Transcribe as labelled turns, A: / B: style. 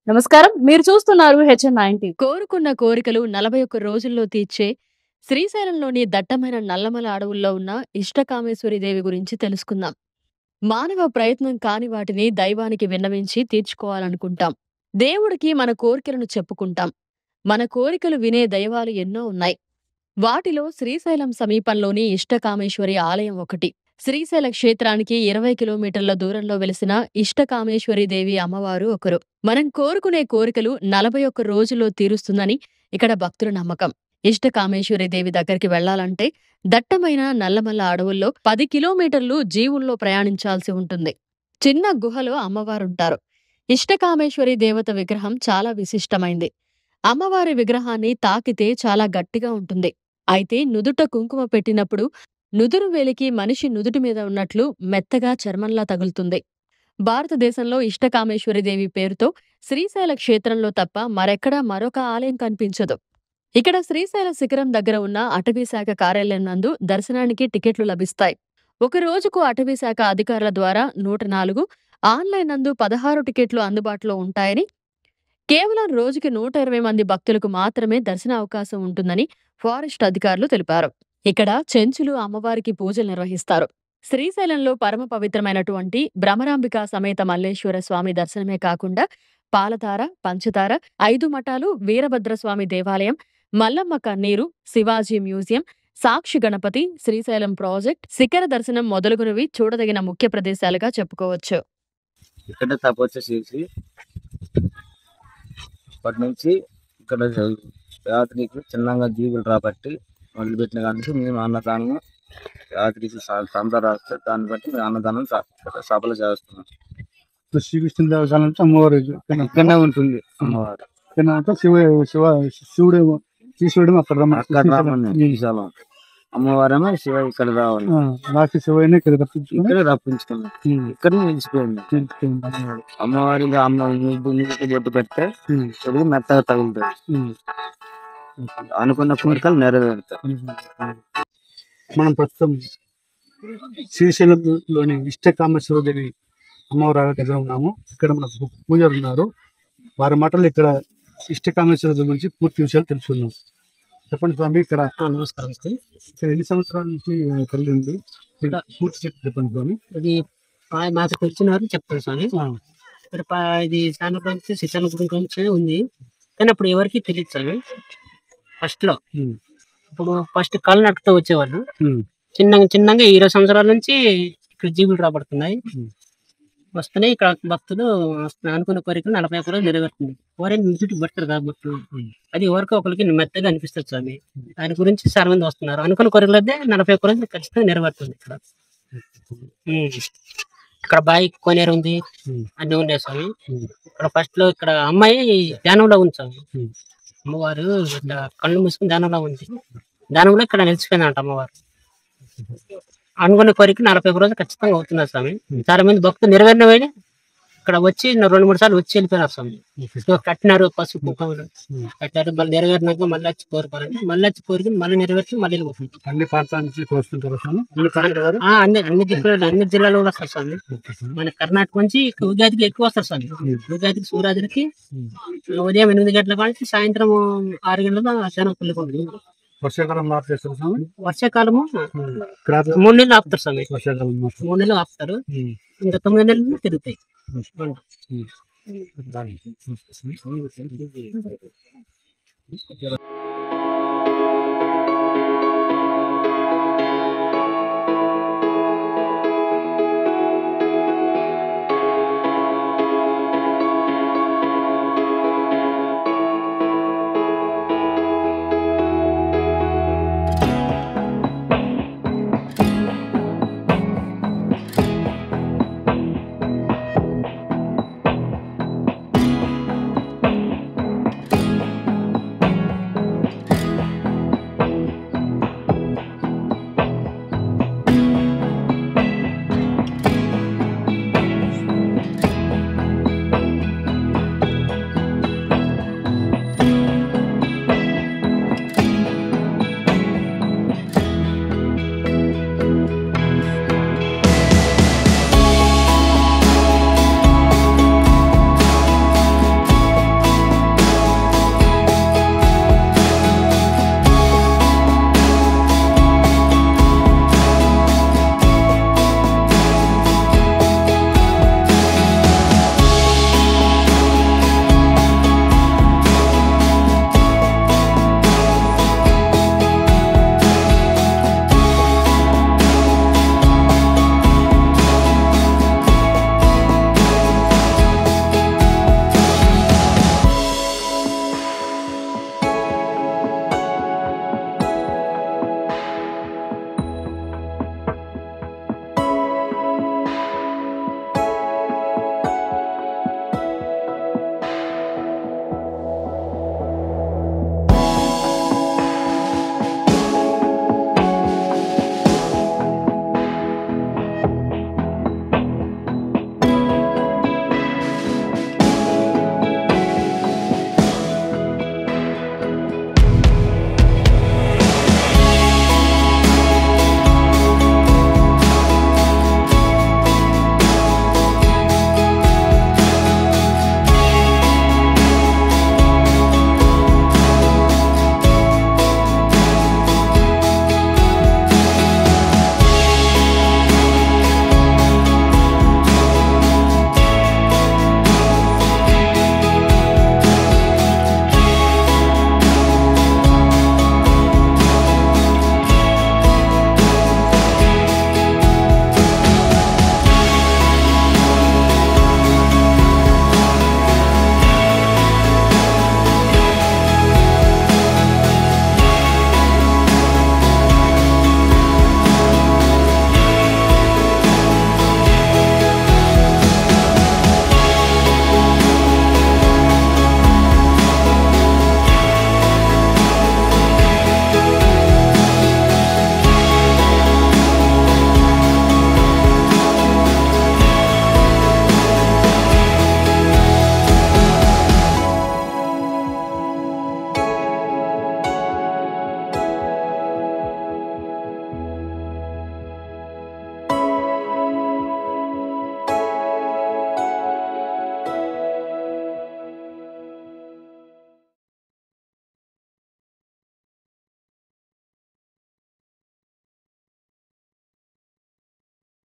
A: నమస్కారం. మీరు చూస్తున్నారు హెచ్ఎన్ 90. కోరుకున్న కోరికలు 41 రోజుల్లో తీర్చే శ్రీశైలంలోని దట్టమైన నల్లమల అడవుల్లో ఉన్న ఇష్టకామేశ్వరి దేవి గురించి తెలుసుకుందాం. మానవ ప్రయత్నం కాని వాటిని దైవానికి విన్నవించి తీర్చుకోవాలనుకుంటాం. దేవుడికి మన కోరికలను చెప్పుకుంటాం. మన కోరికలు వినే దైవాలు ఎన్నో ఉన్నాయి. వాటిలో శ్రీశైలం సమీపంలోని ఇష్టకామేశ్వరి ఆలయం ఒకటి. శ్రీశైల క్షేత్రానికి 20 కిలోమీటర్ల దూరంలో వెలిసిన ఇష్టకామేశ్వరి దేవి అమ్మవారు ఒకరు. మనం కోరుకునే కోరికలు 41 రోజుల్లో తీరుస్తుందని ఇక్కడ భక్తుల నమ్మకం. ఇష్టకామేశ్వరి దేవి దగ్గరికి వెళ్లాలంటే దట్టమైన నల్లమల్ల అడవుల్లో 10 కిలోమీటర్లు జీవుల్లో ప్రయాణించాల్సి ఉంటుంది. చిన్న గుహలో అమ్మవారుంటారు. ఇష్టకామేశ్వరి దేవత విగ్రహం చాలా విశిష్టమైంది. అమ్మవారి విగ్రహాన్ని తాకితే చాలా గట్టిగా ఉంటుంది. అయితే నుదుట కుంకుమ పెట్టినప్పుడు నుదురు వేలికి మనిషి నుదుటి మీద ఉన్నట్లు మెత్తగా చర్మంలా తగులుతుంది. భారతదేశంలో ఇష్టకామేశ్వరి దేవి పేరుతో శ్రీశైల క్షేత్రంలో తప్ప మరెక్కడా మరొక ఆలయం కనిపించదు. ఇక్కడ శ్రీశైల శిఖరం దగ్గర ఉన్న అటవీశాఖ కార్యాలయం నందు దర్శనానికి టికెట్లు లభిస్తాయి. ఒక రోజుకు అటవీశాఖ అధికారుల ద్వారా 104, ఆన్లైన్ నందు 16 టికెట్లు అందుబాటులో ఉంటాయని, కేవలం రోజుకి 120 మంది భక్తులకు మాత్రమే దర్శన అవకాశం ఉంటుందని ఫారెస్ట్ అధికారులు తెలిపారు. ఇక్కడ చెంచులు అమ్మవారికి పూజలు నిర్వహిస్తారు. శ్రీశైలంలో పరమ పవిత్రమైనటువంటి భ్రమరాంబిక సమేత మల్లేశ్వర స్వామి దర్శనమే కాకుండా పాలతార, పంచతార, 5 మఠాలు, వీరభద్రస్వామి దేవాలయం, మల్లమ్మ కన్నీరు, శివాజీ మ్యూజియం, సాక్షి గణపతి, శ్రీశైలం ప్రాజెక్ట్, శిఖర దర్శనం మొదలగునవి చూడదగిన ముఖ్య ప్రదేశాలుగా చెప్పుకోవచ్చు.
B: ఇక్కడ తపస్సు చేసి అప్పటి నుంచి ఇక్కడ రాత్రికి చిన్నగా జీవులు రాబట్టి మొదలుపెట్టిన కానీ మేము అన్నదానం రాత్రికి సంత రాస్తే దాన్ని బట్టి మేము అన్నదానం సభలు చేస్తున్నాం.
C: శ్రీకృష్ణ దేవస్థానం నుంచి అమ్మవారు
B: ఇక్కడనే ఉంటుంది అమ్మవారు.
C: శివుడు శివుడు అక్కడ
B: అక్కడ రామని విశాలం అమ్మవారేమో శివ ఇక్కడ రావాలి.
C: రాత్రి శివయ్యని ఇక్కడ రప్పించుకుని
B: ఇక్కడ రప్పించుకున్నాం. ఇక్కడ నిలిచిపోయింది అమ్మవారి. అమ్మ నీటి బొట్టు పెడితే ఇది మెత్తగా తగులుతుంది. అనుకున్న కోరికలు నెరవేరుతాయి.
C: మనం ప్రస్తుతం శ్రీశైలంలోని ఇష్టకామేశ్వర దేవి అమ్మవారి దగ్గర ఉన్నాము. ఇక్కడ మనకు పూజారులు ఉన్నారు. వారి మాటలు ఇక్కడ ఇష్టకామేశ్వర దేవి గురించి పూర్తి విషయాలు తెలుసుకుందాం. చెప్పండి స్వామి, ఇక్కడ
D: నమస్కారం సార్.
C: ఇక్కడ ఎన్ని సంవత్సరాల నుంచి కలిగింది పూర్తి చెప్పండి స్వామి.
D: ఇది మాకు వచ్చినారు చెప్తాను స్వామి. ఇక్కడ ఇది స్థానం నుంచి శ్రీశైలం గురించి ఉంది, కానీ అప్పుడు ఎవరికి తెలియదు స్వామి. ఫస్ట్ లో ఇప్పుడు ఫస్ట్ కాలు నడుపుతూ వచ్చేవాళ్ళు. చిన్నగా 20 సంవత్సరాల నుంచి ఇక్కడ జీవులు రాబడుతున్నాయి, వస్తున్నాయి. ఇక్కడ భక్తులు అనుకున్న కోరికలు 41 రోజులు నెరవేరుతుంది. ఎవరైనా నిజుటి పడతారు కాబట్టి అది ఎవరికో ఒకరికి మెత్తగా అనిపిస్తుంది స్వామి. దాని గురించి చాలా మంది వస్తున్నారు. అనుకున్న కోరికలు అయితే 41 రోజులు ఖచ్చితంగా నెరవేరుతుంది. ఇక్కడ బాయి కోనేరు ఉంది, అన్ని ఉన్నాయి స్వామి. ఇక్కడ ఫస్ట్ లో ఇక్కడ అమ్మాయి ధ్యానంలో ఉంది స్వామి. అమ్మవారు ఇట్లా కళ్ళు మూసుకుని ధ్యానంలో ఉంది. ధ్యానంలో ఇక్కడ నిలిచిపోయిందంట అమ్మవారు. అనుకున్న కోరిక 41 రోజులు ఖచ్చితంగా అవుతున్నారు స్వామి. చాలా మంది భక్తులు నెరవేరిన పోయి ఇక్కడ వచ్చి 2-3 సార్లు వచ్చి వెళ్ళిపోయినారు స్వామి. కట్టినారు, పసుపు కుంకుమలు కట్టారు. మళ్ళీ నెరవేరినాక మళ్ళీ వచ్చి కోరుకోరండి, మళ్ళీ వచ్చి కోరిక మళ్ళీ నెరవేర్చి మళ్ళీ వెళ్ళిపోతుంది.
C: అన్ని ప్రాంతాల నుంచి వస్తుంటారు స్వామి.
D: అన్ని జిల్లాలో కూడా వస్తారు స్వామి. మన కర్ణాటక నుంచి ఉగాదికి ఎక్కువ వస్తారు స్వామి. ఉగాదికి శివరాత్రికి ఉదయం 8 గంటల నుంచి సాయంత్రం 6 గంటల జనం పుల్లిపోతుంది.
C: వర్షాకాలం చేస్తారు స్వామి.
D: వర్షాకాలము 3 నెలలు ఆపుతారు స్వామి.
C: వర్షాకాలం
D: 3 నెలలు ఆపుతారు, ఇంకా 9 నెలలు తిరుగుతాయి.
C: దాని